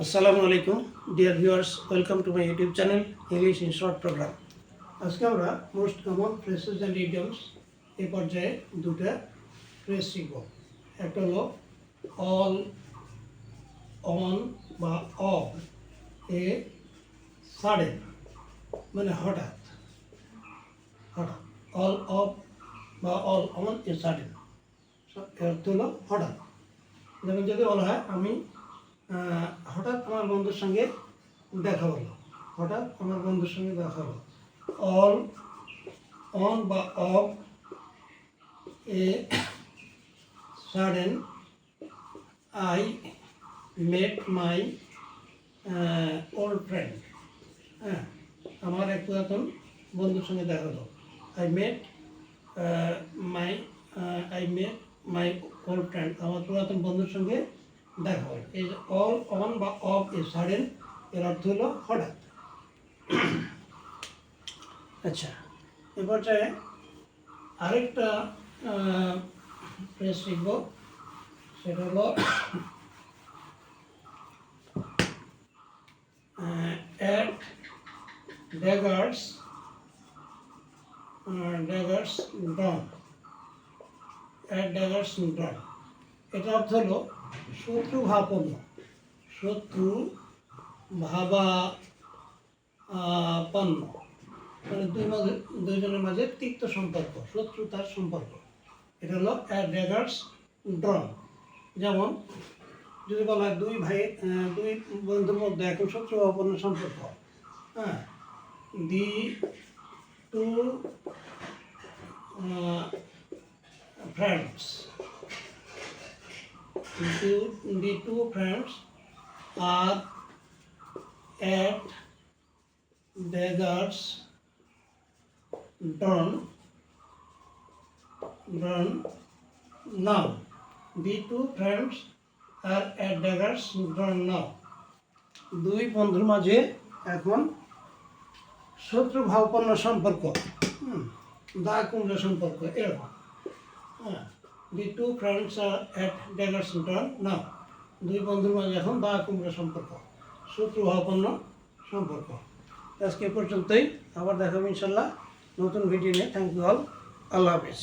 আসসালামু আলাইকুম dear viewers, welcome to my YouTube channel English in short program. আজকে আমরা most common phrases and idioms এই পর্যায়ে দুটা ফ্রেজ শিখব। একটা হলো অল অন বা অফ এ সাডেন, মানে হঠাৎ হঠাৎ। অল অফ বা অল অন এ সাডেন এর অর্থ হলো হঠাৎ। যেমন যদি বলা হয় আমি হঠাৎ আমার বন্ধুর সঙ্গে দেখা হলো, হঠাৎ আমার বন্ধুর সঙ্গে দেখা হলো। অল অন বা off a sudden I met my old friend. হ্যাঁ, আমার এক পুরাতন বন্ধুর সঙ্গে দেখা হলো। I met my old friend, আমার পুরাতন বন্ধুর সঙ্গে দেখা হল। এই যে অল অন বা অফ এ সাডেন এর অর্থ হলো হঠাৎ। আচ্ছা, এ পর্যায়ে আরেকটা ফ্রেজ শিখব, সেটা হলো at daggers drawn. At daggers drawn, এটা অর্থ হলো শত্রু ভাবাপন্ন, শত্রু ভাবাপন্ন, মানে দুইজনের মাঝে তিক্ত সম্পর্ক, শত্রুতার সম্পর্ক। এটা হলো অ্যাট ড্যাগার্স ড্রন। যেমন যদি বলা হয় দুই বন্ধুর মধ্যে এখন শত্রু ভাবাপন্ন সম্পর্ক। হ্যাঁ, the two friends the two friends are at daggers drawn now. The two friends are at daggers drawn now. দুই বন্ধুর মাঝে এখন শত্রু ভাবাপন্ন সম্পর্ক, দা কুমড়া সম্পর্ক, এরকম। হ্যাঁ, The two friends are at daggers drawn now. দুই বন্ধুর মাঝে এখন দা কুমড়া সম্পর্ক, শত্রু ভাবাপন্ন সম্পর্ক। আজকে পর্যন্তই, আবার দেখাবো ইনশাল্লাহ নতুন ভিডিও নিয়ে। থ্যাংক ইউ অল, আল্লাহ হাফিজ।